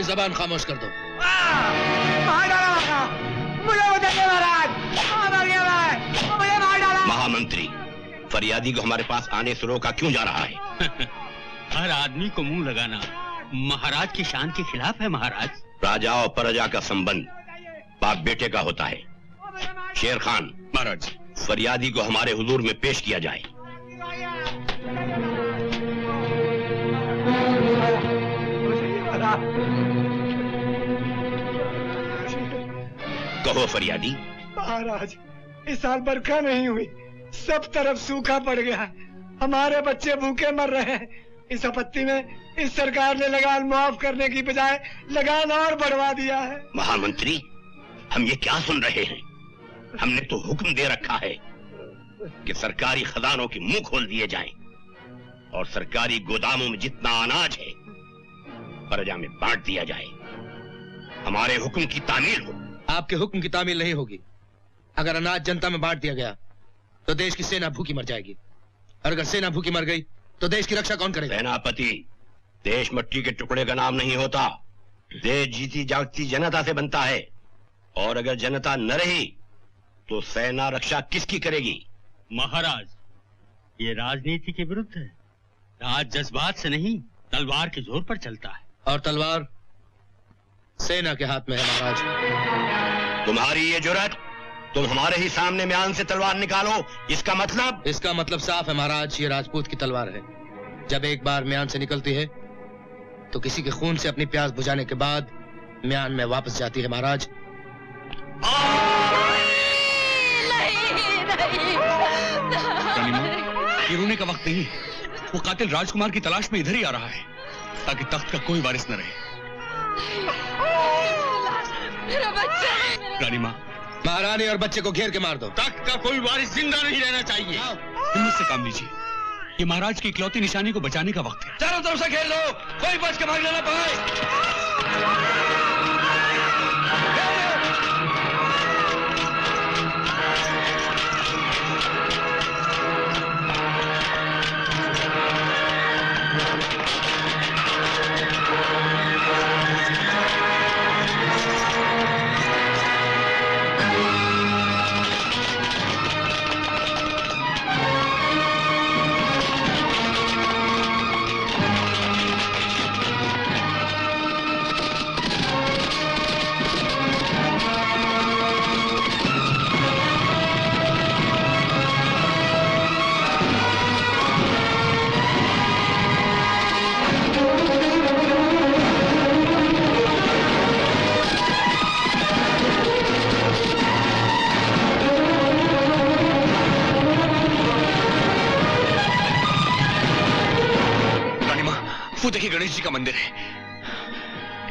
जबान खामोश कर दो। मुझे बताइए महाराज, मुझे मार डाला। महामंत्री, फरियादी को हमारे पास आने से रोका क्यों जा रहा है? हर आदमी को मुंह लगाना महाराज की शान के खिलाफ है। महाराज, राजा और प्रजा का संबंध बाप बेटे का होता है। शेर खान, महाराज, फरियादी को हमारे हुजूर में पेश किया जाए। कहो फरियादी। महाराज, इस साल बरखा नहीं हुई, सब तरफ सूखा पड़ गया, हमारे बच्चे भूखे मर रहे हैं। इस आपत्ति में इस सरकार ने लगान माफ करने की बजाय लगान और बढ़वा दिया है। महामंत्री, हम ये क्या सुन रहे हैं? हमने तो हुक्म दे रखा है कि सरकारी खजानों के मुंह खोल दिए जाएं और सरकारी गोदामों में जितना अनाज है प्रजा में बांट दिया जाए। हमारे हुक्म की तामील हो। आपके हुक्म की तामील नहीं होगी। अगर अनाज जनता में बांट दिया गया तो देश की सेना भूखी मर जाएगी, और अगर सेना भूखी मर गई तो देश की रक्षा कौन करेगा? सेनापति, देश मट्टी के टुकड़े का नाम नहीं होता। देश जीती जागती जनता से बनता है, और अगर जनता न रही तो सेना रक्षा किसकी करेगी? महाराज, ये राजनीति के विरुद्ध है। राज जज्बात से नहीं, तलवार के जोर पर चलता है। और तलवार सेना के हाथ में है महाराज। तुम्हारी ये जुर्रत, तुम हमारे ही सामने म्यान से तलवार निकालो, इसका मतलब? इसका मतलब साफ है महाराज, ये राजपूत की तलवार है। जब एक बार म्यान से निकलती है तो किसी के खून से अपनी प्यास बुझाने के बाद म्यान में वापस जाती है महाराज। ये रोने का वक्त नहीं। वो कातिल राजकुमार की तलाश में इधर ही आ रहा है ताकि तख्त का कोई वारिस न रहे। मेरा बच्चा, रानी माँ, महारानी और बच्चे को घेर के मार दो। तख्त का कोई वारिस जिंदा नहीं रहना चाहिए। हिम्मत से काम लीजिए। ये महाराज की इकलौती निशानी को बचाने का वक्त है। चारों तरफ से घेर लो, कोई बच के भागने ना पाए। वो देखिए गणेश जी का मंदिर है।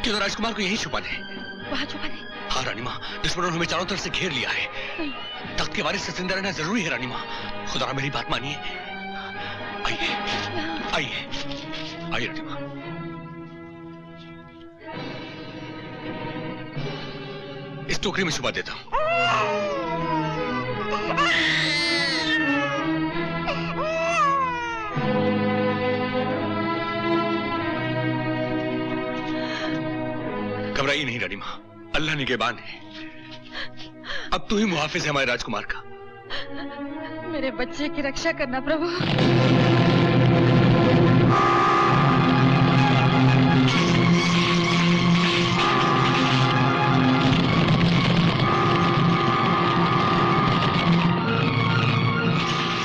क्यों ना राजकुमार को यहीं छुपा दे। वहाँ छुपा दे? हाँ रानी माँ, दुश्मनों ने हमें चारों तरफ से घेर लिया है। तख्त के वारिस से जिंदा रहना जरूरी है रानी माँ। खुदा मेरी बात मानिए। आइए आइए आइए रानी माँ। इस टोकरी में छुपा देता हूँ। घबराइए नहीं रानी माँ, अल्लाह निगहबान है। अब तू ही मुहाफिज है हमारे राजकुमार का। मेरे बच्चे की रक्षा करना प्रभु।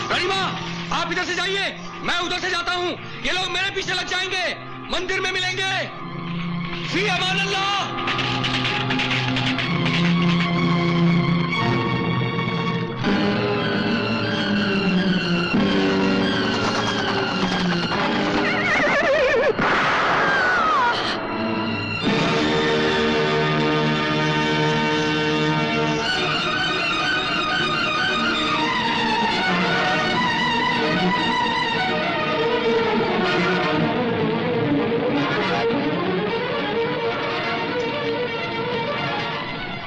रानी माँ, आप इधर से जाइए, मैं उधर से जाता हूँ। ये लोग मेरे पीछे लग जाएंगे, मंदिर में मिलेंगे। फी अमान अल्लाह।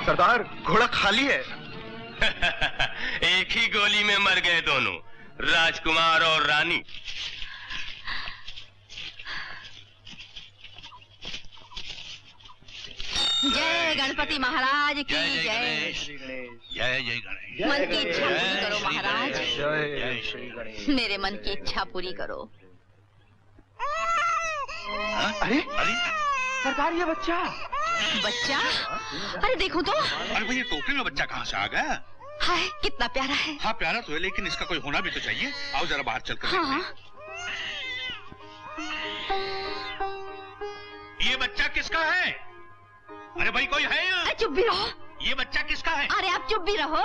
सरदार, घोड़ा खाली है। एक ही गोली में मर गए दोनों, राजकुमार और रानी। गणपति महाराज की जय जय। जय जय गणेश। मन की इच्छा पूरी करो महाराज, जय श्री गणेश। मेरे मन की इच्छा पूरी करो। अरे अरे सरकार, ये बच्चा बच्चा? अरे देखो तो। अरे भैया, टोकरी में बच्चा कहाँ से आ गया? हाय, कितना प्यारा है। हाँ प्यारा तो है, लेकिन इसका कोई होना भी तो चाहिए। आओ जरा बाहर चलकर देखते हैं। ये बच्चा किसका है? अरे भाई, कोई है यहाँ? चुप भी रहो। ये बच्चा किसका है? अरे आप चुप भी रहो,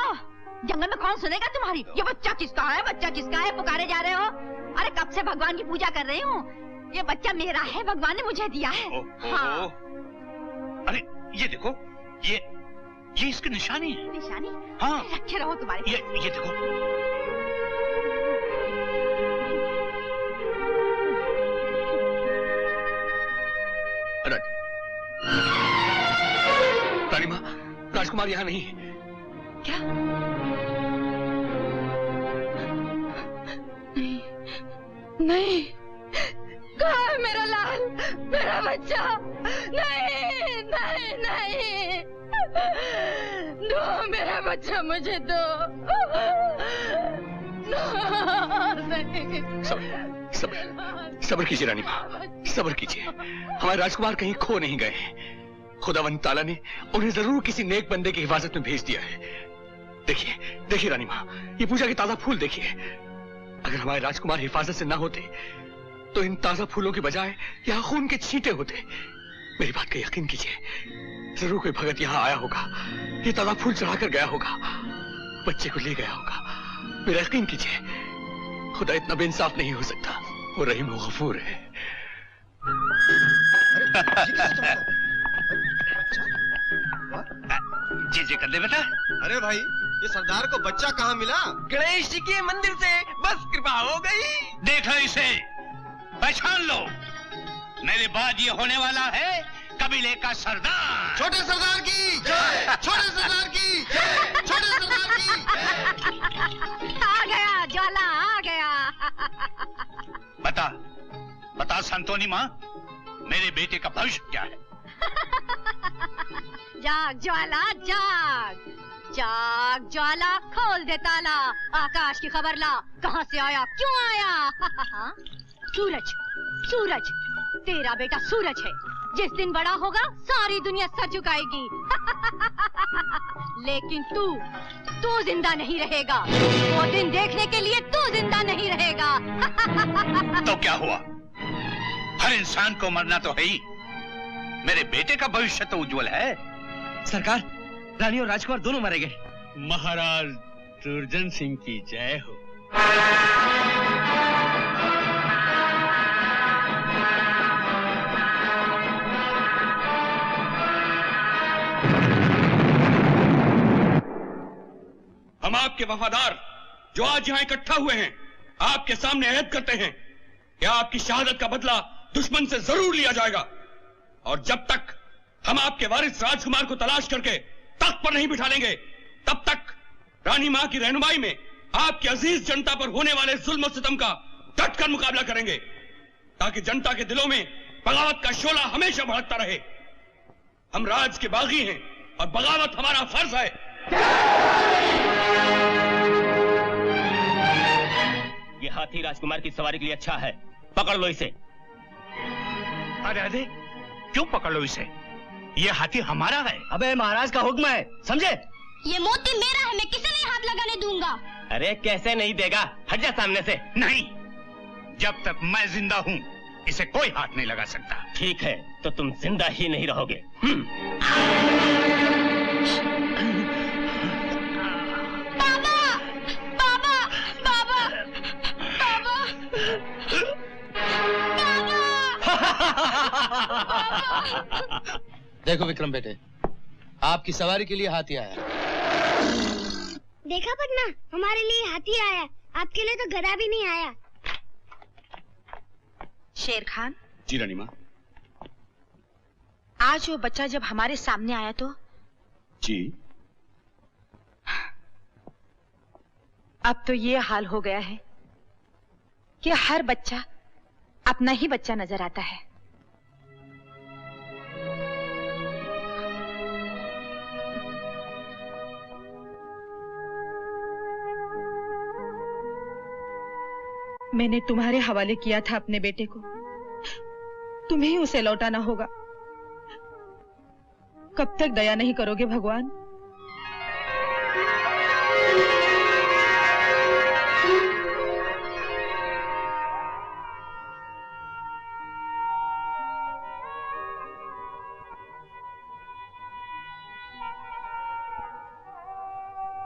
जंगल में कौन सुनेगा तुम्हारी। ये बच्चा किसका है, बच्चा किसका है पुकारे जा रहे हो। अरे कब से भगवान की पूजा कर रही हूँ। ये बच्चा मेरा है, भगवान ने मुझे दिया है। हाँ। अरे ये देखो, ये इसकी निशानी है। निशानी? हाँ। रखे रहो तुम्हारे। ये देखो। रानी माँ, राजकुमार यहाँ नहीं। क्या? नहीं, कहाँ है मेरा लाल, मेरा बच्चा? नहीं नहीं नहीं, दो मेरा बच्चा मुझे दो। सब्र कीजिए रानी माँ, सब्र कीजिए। हमारे राजकुमार कहीं खो नहीं गए। खुदावंद ताला ने उन्हें जरूर किसी नेक बंदे की हिफाजत में भेज दिया है। देखिए देखिए रानी माँ, ये पूजा के ताजा फूल देखिए। अगर हमारे राजकुमार हिफाजत से ना होते तो इन ताजा फूलों के बजाय यहाँ खून के छींटे होते। मेरी बात का यकीन कीजिए, जरूर कोई भगत यहाँ आया होगा, ये ताजा फूल चढ़ाकर गया होगा, बच्चे को ले गया होगा। मेरा यकीन कीजिए, खुदा इतना बेइंसाफ नहीं हो सकता। वो रहीम व गफूर है। जी कर दे बेटा। अरे भाई, ये सरदार को बच्चा कहाँ मिला? गणेश जी के मंदिर से। बस कृपा हो गई। देख लो इसे, पहचान लो। मेरे बाद ये होने वाला है कबीले का सरदार। छोटे सरदार की जय, छोटे सरदार की जय, छोटे सरदार की। आ गया ज्वाला, आ गया। बता संतोनी माँ, मेरे बेटे का भविष्य क्या है? जाग ज्वाला जाग, जाग ज्वाला, खोल दे ताला, आकाश की खबर ला, कहाँ से आया, क्यों आया। सूरज, सूरज, तेरा बेटा सूरज है। जिस दिन बड़ा होगा सारी दुनिया सर झुकाएगी। लेकिन तू जिंदा नहीं रहेगा। वो दिन देखने के लिए तू जिंदा नहीं रहेगा। तो क्या हुआ? हर इंसान को मरना तो है ही। मेरे बेटे का भविष्य तो उज्जवल है। सरकार, रानी और राजकुमार दोनों मारे गए। महाराज दुर्जन सिंह की जय हो। हम आपके वफादार जो आज यहाँ इकट्ठा हुए हैं, आपके सामने अहद करते हैं कि आपकी शहादत का बदला दुश्मन से जरूर लिया जाएगा। और जब तक हम आपके वारिस राजकुमार को तलाश करके तख्त पर नहीं बिठा लेंगे, तब तक रानी मां की रहनुमाई में आपकी अजीज जनता पर होने वाले जुल्म और सितम का डटकर मुकाबला करेंगे, ताकि जनता के दिलों में बगावत का शोला हमेशा भड़कता रहे। हम राज के बागी हैं और बगावत हमारा फर्ज है। ये हाथी राजकुमार की सवारी के लिए अच्छा है, पकड़ लो इसे। अरे क्यों पकड़ लो इसे? ये हाथी हमारा है। अबे महाराज का हुक्म है, समझे? ये मोती मेरा है, मैं किसी नहीं हाथ लगाने दूंगा। अरे कैसे नहीं देगा, हट जा सामने से। नहीं, जब तक मैं जिंदा हूँ इसे कोई हाथ नहीं लगा सकता। ठीक है, तो तुम जिंदा ही नहीं रहोगे। बाबा, बाबा, बाबा, बाबा, बाबा। देखो विक्रम बेटे, आपकी सवारी के लिए हाथी आया। देखा पन्ना, हमारे लिए हाथी आया, आपके लिए तो गधा भी नहीं आया। शेर खान जी रानी माँ। आज वो बच्चा जब हमारे सामने आया तो जी अब तो ये हाल हो गया है कि हर बच्चा अपना ही बच्चा नजर आता है। मैंने तुम्हारे हवाले किया था अपने बेटे को, तुम्हें ही उसे लौटाना होगा। कब तक दया नहीं करोगे भगवान?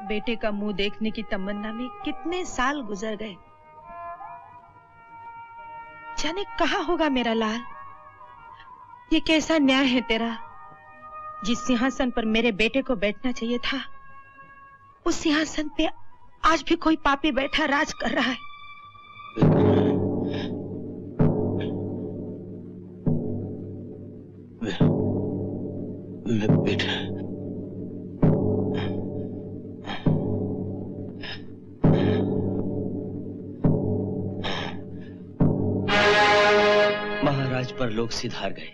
बेटे का मुंह देखने की तमन्ना में कितने साल गुजर गए। जाने कहाँ होगा मेरा लाल। ये कैसा न्याय है तेरा? जिस सिंहासन पर मेरे बेटे को बैठना चाहिए था, उस सिंहासन पे आज भी कोई पापी बैठा राज कर रहा है। बेटा, महाराज पर लोग सिधार गए।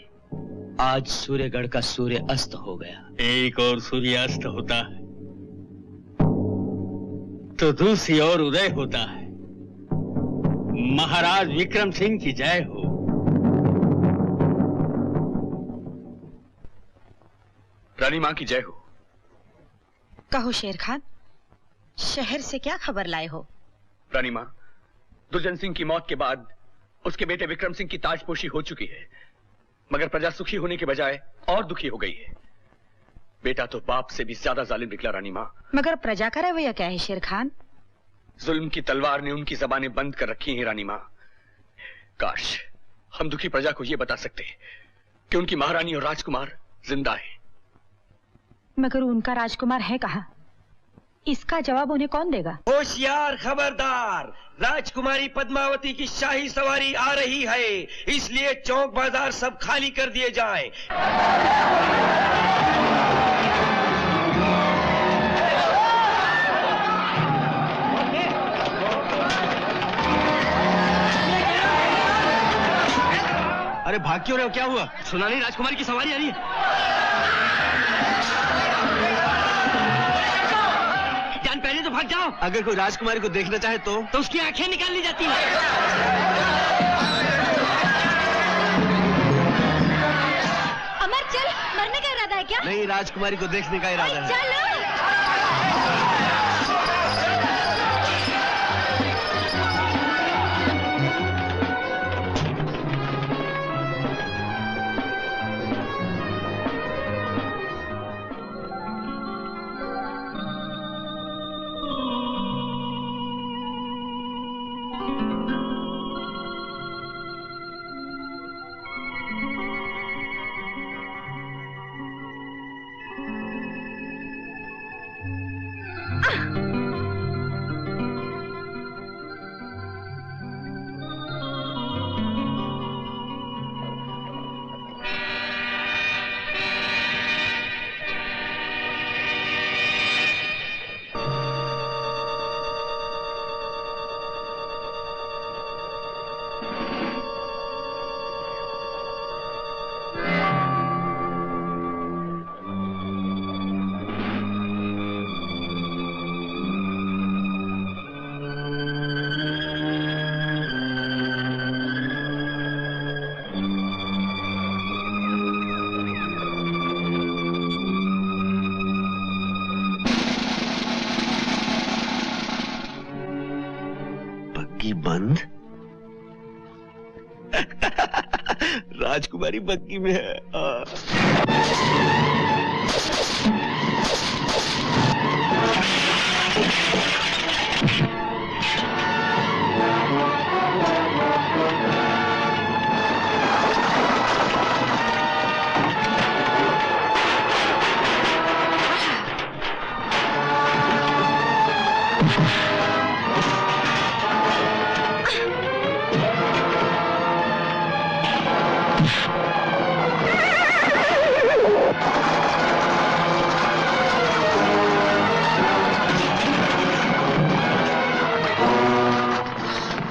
आज सूर्यगढ़ का सूर्य अस्त हो गया। एक और सूर्य अस्त होता है तो दूसरी ओर उदय होता है। महाराज विक्रम सिंह की जय हो। रानी मां की जय हो। कहो शेर खान, शहर से क्या खबर लाए हो? रानी मां, दुर्जन सिंह की मौत के बाद उसके बेटे विक्रम सिंह की ताजपोशी हो चुकी है, मगर प्रजा सुखी होने के बजाय और दुखी हो गई है। बेटा तो बाप से भी ज्यादा जालिम निकला रानी मां। मगर प्रजा का रवैया क्या है शेर खान? जुल्म की तलवार ने उनकी जबानें बंद कर रखी हैं रानी मां। काश हम दुखी प्रजा को यह बता सकते कि उनकी महारानी और राजकुमार जिंदा है। मगर उनका राजकुमार है कहाँ? इसका जवाब उन्हें कौन देगा? होशियार, खबरदार, राजकुमारी पद्मावती की शाही सवारी आ रही है, इसलिए चौक बाजार सब खाली कर दिए जाएं। अरे भाग क्यों रहे हो? क्या हुआ? सुना नहीं राजकुमारी की सवारी आ रही है? जान पहले तो भाग जाओ। अगर कोई राजकुमारी को देखना चाहे तो उसकी आंखें निकाल ली जाती हैं। अमर चल, मरने का इरादा है क्या? नहीं, राजकुमारी को देखने का इरादा है। चलो। बंद। राजकुमारी बग्गी में है।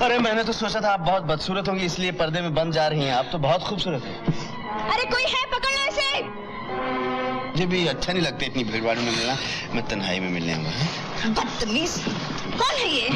अरे मैंने तो सोचा था आप बहुत बदसूरत होंगी, इसलिए पर्दे में बंद जा रही हैं। आप तो बहुत खूबसूरत हैं। अरे कोई है, पकड़ो इसे। मुझे भी अच्छा नहीं लगता इतनी भीड़ भाड़ में मिलना। मैं तन्हाई में मिलने आऊंगा। बदतमीज, कौन है ये?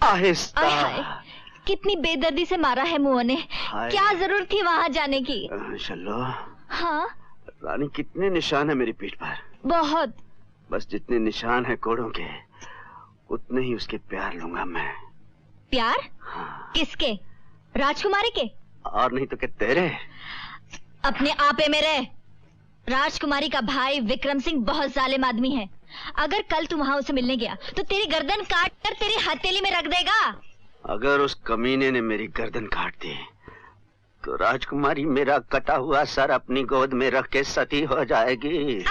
आहिस्ता। आय हाय, कितनी बेदर्दी से मारा है मुओ ने। क्या जरूरत थी वहाँ जाने की? चलो। हाँ रानी, कितने निशान है मेरी पीठ पर? बहुत। बस जितने निशान है कोड़ों के, उतने ही उसके प्यार लूंगा मैं। प्यार? हाँ। किसके? राजकुमारी के? और नहीं तो क्या तेरे? अपने आपे मेरे। राजकुमारी का भाई विक्रम सिंह बहुत जालिम आदमी है। अगर कल तू वहाँ उसे मिलने गया तो तेरी गर्दन काट कर तेरी हथेली में रख देगा। अगर उस कमीने ने मेरी गर्दन काट दी तो राजकुमारी मेरा कटा हुआ सर अपनी गोद में रख के सती हो जाएगी।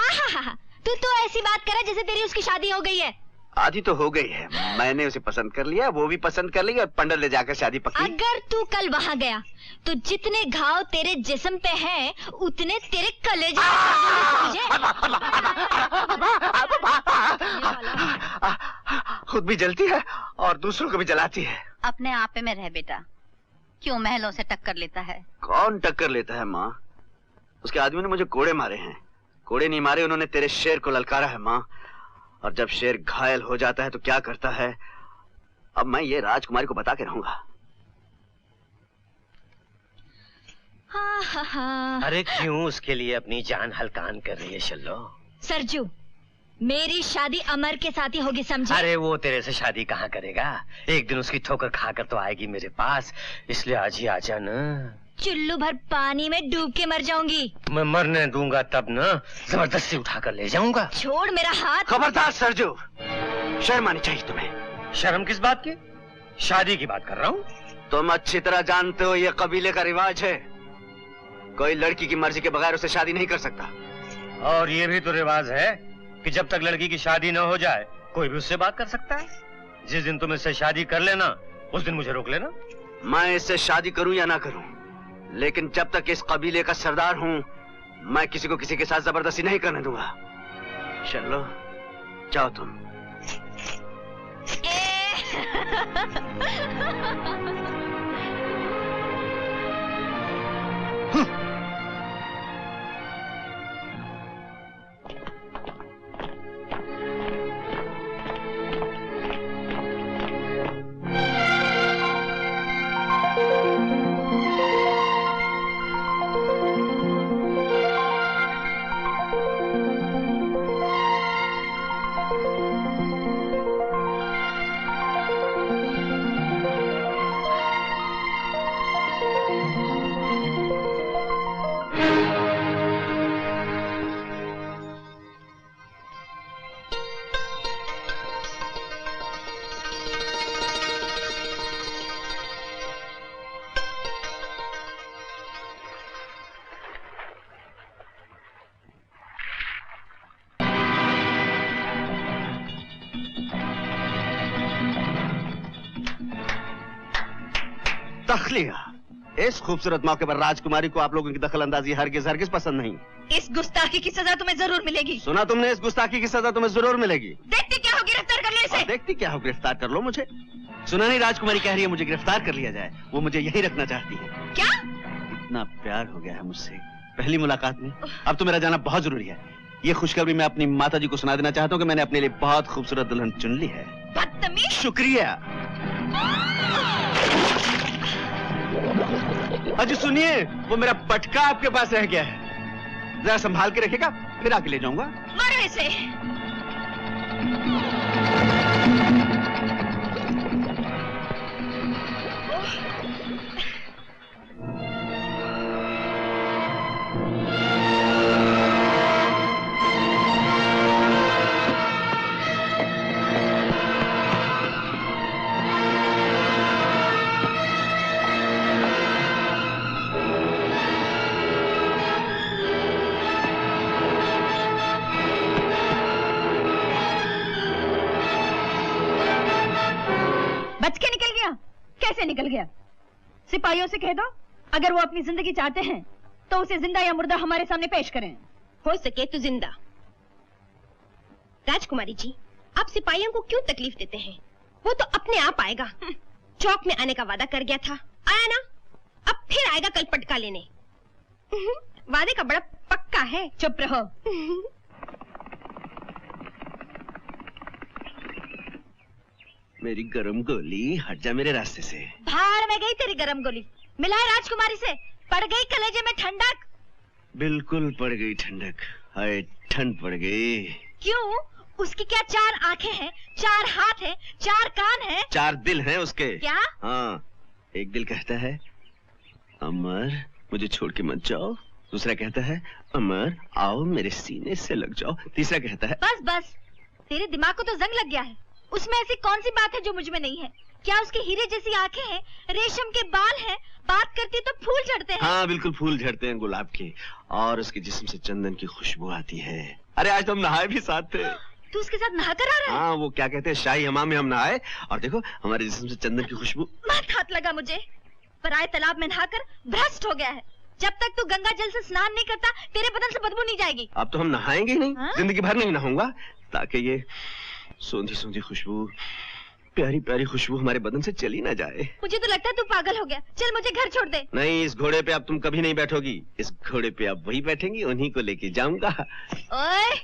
तू तो ऐसी बात करे जैसे तेरी उसकी शादी हो गई है। आधी तो हो गई है, मैंने उसे पसंद कर लिया, वो भी पसंद कर ली और पंडित ले जाकर शादी पक्की। अगर तू कल वहाँ गया तो जितने घाव तेरे जिस्म पे हैं, उतने तेरे कलेजे खुद भी जलती है और दूसरों को भी जलाती है। अपने आपे में रह बेटा, क्यों महलों से टक्कर लेता है? कौन टक्कर लेता है माँ? उसके आदमी ने मुझे कोड़े मारे हैं। कोड़े नहीं मारे, उन्होंने तेरे शेर को ललकारा है माँ। और जब शेर घायल हो जाता है तो क्या करता है, अब मैं ये राजकुमारी को बता के रहूंगा। अरे क्यों उसके लिए अपनी जान हलकान कर रही है शल्लो? सरजू, मेरी शादी अमर के साथ ही होगी, समझे? अरे वो तेरे से शादी कहाँ करेगा? एक दिन उसकी ठोकर खाकर तो आएगी मेरे पास, इसलिए आज ही आजा ना। चुल्लू भर पानी में डूब के मर जाऊंगी। मैं मरने दूंगा तब ना, जबरदस्ती उठाकर ले जाऊंगा। छोड़ मेरा हाथ। खबरदार सरजू, शर्म आनी चाहिए तुम्हें। शर्म किस बात की? शादी की बात कर रहा हूँ। तुम अच्छी तरह जानते हो ये कबीले का रिवाज है, कोई लड़की की मर्जी के बगैर उसे शादी नहीं कर सकता। और ये भी तो रिवाज है कि जब तक लड़की की शादी न हो जाए कोई भी उससे बात कर सकता है। जिस दिन तुम इससे शादी कर लेना उस दिन मुझे रोक लेना। मैं इससे शादी करूं या ना करूं, लेकिन जब तक इस कबीले का सरदार हूं, मैं किसी को किसी के साथ जबरदस्ती नहीं करने दूंगा। चलो जाओ तुम। तखलिया, इस खूबसूरत मौके पर राजकुमारी को आप लोगों की दखल अंदाजी हरगिज हरगिज पसंद नहीं। इस गुस्ताखी की सजा तुम्हें जरूर मिलेगी। सुना तुमने? इस गुस्ताखी की सजा तुम्हें जरूर मिलेगी। देखती क्या हो, गिरफ्तार कर लो इसे। देखती क्या हो, गिरफ्तार कर लो मुझे। सुना नहीं, राजकुमारी कह रही है मुझे गिरफ्तार कर लिया जाए, वो मुझे यही रखना चाहती है। क्या? इतना प्यार हो गया है मुझसे पहली मुलाकात में, अब तो मेरा जाना बहुत जरूरी है। ये खुशखबरी मैं अपनी माताजी को सुना देना चाहता हूँ कि मैंने अपने लिए बहुत खूबसूरत दुल्हन चुन ली है। बदतमीज। शुक्रिया। अजी सुनिए, वो मेरा पटका आपके पास रह गया है, जरा संभाल के रखेगा, फिर आके ले जाऊंगा। मारो इसे। बच के निकल गया? कैसे निकल गया? सिपाहियों से कह दो अगर वो अपनी जिंदगी चाहते हैं तो उसे जिंदा या मुर्दा हमारे सामने पेश करें। हो सके तो जिंदा। राजकुमारी जी, आप सिपाहियों को क्यों तकलीफ देते हैं? वो तो अपने आप आएगा। चौक में आने का वादा कर गया था, आया ना? अब फिर आएगा कल पटका लेने। वादे का बड़ा पक्का है। चुप रहो। मेरी गरम गोली, हट जा मेरे रास्ते से। भाड़ में गई तेरी गरम गोली। मिला है राजकुमारी से, पड़ गई कलेजे में ठंडक। बिल्कुल पड़ गई ठंडक। हाय ठंड पड़ गई। क्यों? उसकी क्या 4 आंखें हैं, 4 हाथ हैं, 4 कान हैं, 4 दिल हैं उसके। क्या? हाँ, एक दिल कहता है अमर मुझे छोड़ के मत जाओ, दूसरा कहता है अमर आओ मेरे सीने से लग जाओ, तीसरा कहता है बस बस, तेरे दिमाग को तो जंग लग गया है। उसमें ऐसी कौन सी बात है जो मुझ में नहीं है? क्या उसके हीरे जैसी आंखें हैं, रेशम के बाल हैं, बात करती तो फूल झड़ते हैं? हाँ बिल्कुल फूल झड़ते हैं गुलाब के, और उसके जिस्म से चंदन की खुशबू आती है। अरे आज तो हम नहाए भी साथ थे। तू उसके साथ नहा कर आ रहा है? हाँ वो क्या कहते हैं शाही हमाम में हम नहाए, और देखो हमारे जिस्म से चंदन की खुशबू। मत हाथ लगा मुझे, पराये तालाब में नहाकर भ्रष्ट हो गया है। जब तक तू गंगा जल से स्नान नहीं करता तेरे बदन से बदबू नहीं जाएगी। अब तो हम नहाएंगे ही नहीं। हाँ? जिंदगी भर नहीं नहाऊंगा, ताकि ये सोंधी सोंधी खुशबू, प्यारी प्यारी खुशबू हमारे बदन से चली ना जाए। मुझे तो लगता है तू पागल हो गया। चल मुझे घर छोड़ दे। नहीं, इस घोड़े पे अब तुम कभी नहीं बैठोगी, इस घोड़े पे अब वही बैठेंगी, उन्हीं को लेके जाऊंगा। ओए,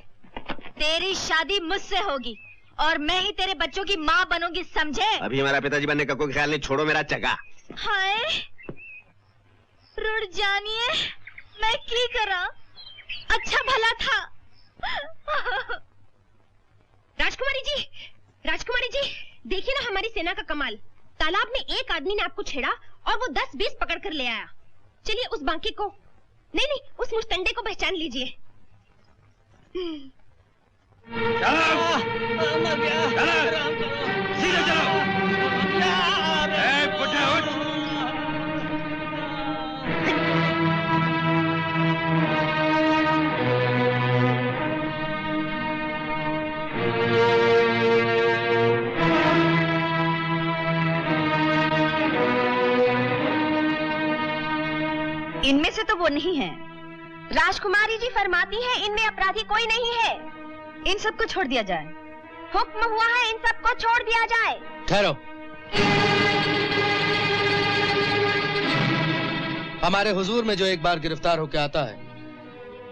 तेरी शादी मुझसे होगी और मैं ही तेरे बच्चों की माँ बनूंगी, समझे? अभी हमारा पिताजी बनने का कोई ख्याल नहीं, छोड़ो मेरा चगा। हाय रुड़ जानिए, मैं की करा, अच्छा भला था। राजकुमारी जी, राजकुमारी जी, देखिए ना हमारी सेना का कमाल। तालाब में एक आदमी ने आपको छेड़ा और वो 10-20 पकड़ कर ले आया। चलिए उस बांके को, नहीं उस मुस्तंडे को पहचान लीजिए। चलो, सीधे चलो। बुढ़ा उठ। इनमें से तो वो नहीं है। राजकुमारी जी फरमाती हैं इनमें अपराधी कोई नहीं है। इन सबको छोड़ दिया जाए। हुक्म हुआ है इन सबको छोड़ दिया जाए। ठहरो, हमारे हुजूर में जो एक बार गिरफ्तार होकर आता है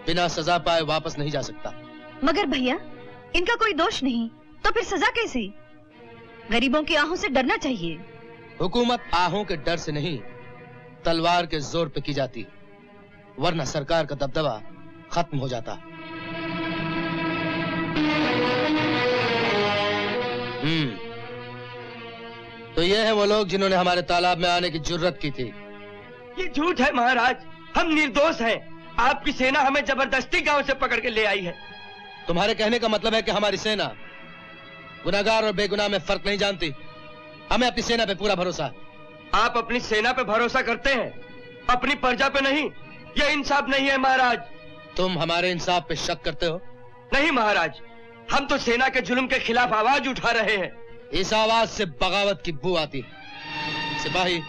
बिना सजा पाए वापस नहीं जा सकता। मगर भैया इनका कोई दोष नहीं, तो फिर सजा कैसे? गरीबों की आहों से डरना चाहिए। हुकूमत आहों के डर से नहीं, तलवार के जोर पे की जाती, वरना सरकार का दबदबा खत्म हो जाता। तो ये हैं वो लोग जिन्होंने हमारे तालाब में आने की जुर्रत की थी। ये झूठ है महाराज, हम निर्दोष हैं। आपकी सेना हमें जबरदस्ती गांव से पकड़ के ले आई है। तुम्हारे कहने का मतलब है कि हमारी सेना गुनाहगार और बेगुनाह में फर्क नहीं जानती? हमें अपनी सेना पे पूरा भरोसा है। आप अपनी सेना पे भरोसा करते हैं, अपनी प्रजा पे नहीं। यह इंसाफ नहीं है महाराज। तुम हमारे इंसाफ पे शक करते हो? नहीं महाराज, हम तो सेना के जुल्म के खिलाफ आवाज उठा रहे हैं। इस आवाज से बगावत की बू आती है। सिपाही,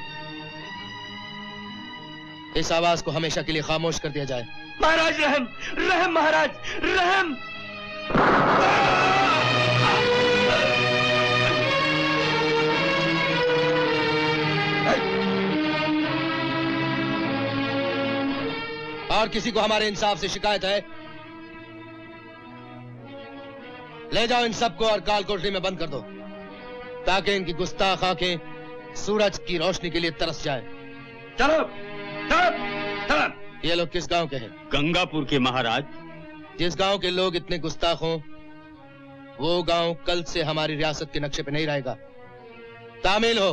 इस आवाज को हमेशा के लिए खामोश कर दिया जाए। महाराज रहम, रहम महाराज, रहम। और किसी को हमारे इंसाफ से शिकायत है? ले जाओ इन सबको और काल कोठरी में बंद कर दो, ताकि इनकी गुस्ताख आंखें सूरज की रोशनी के लिए तरस जाए। चलो, चलो, चलो। ये लोग किस गांव के हैं? गंगापुर के महाराज। जिस गांव के लोग इतने गुस्ताख हों, वो गांव कल से हमारी रियासत के नक्शे पे नहीं रहेगा। तामील हो।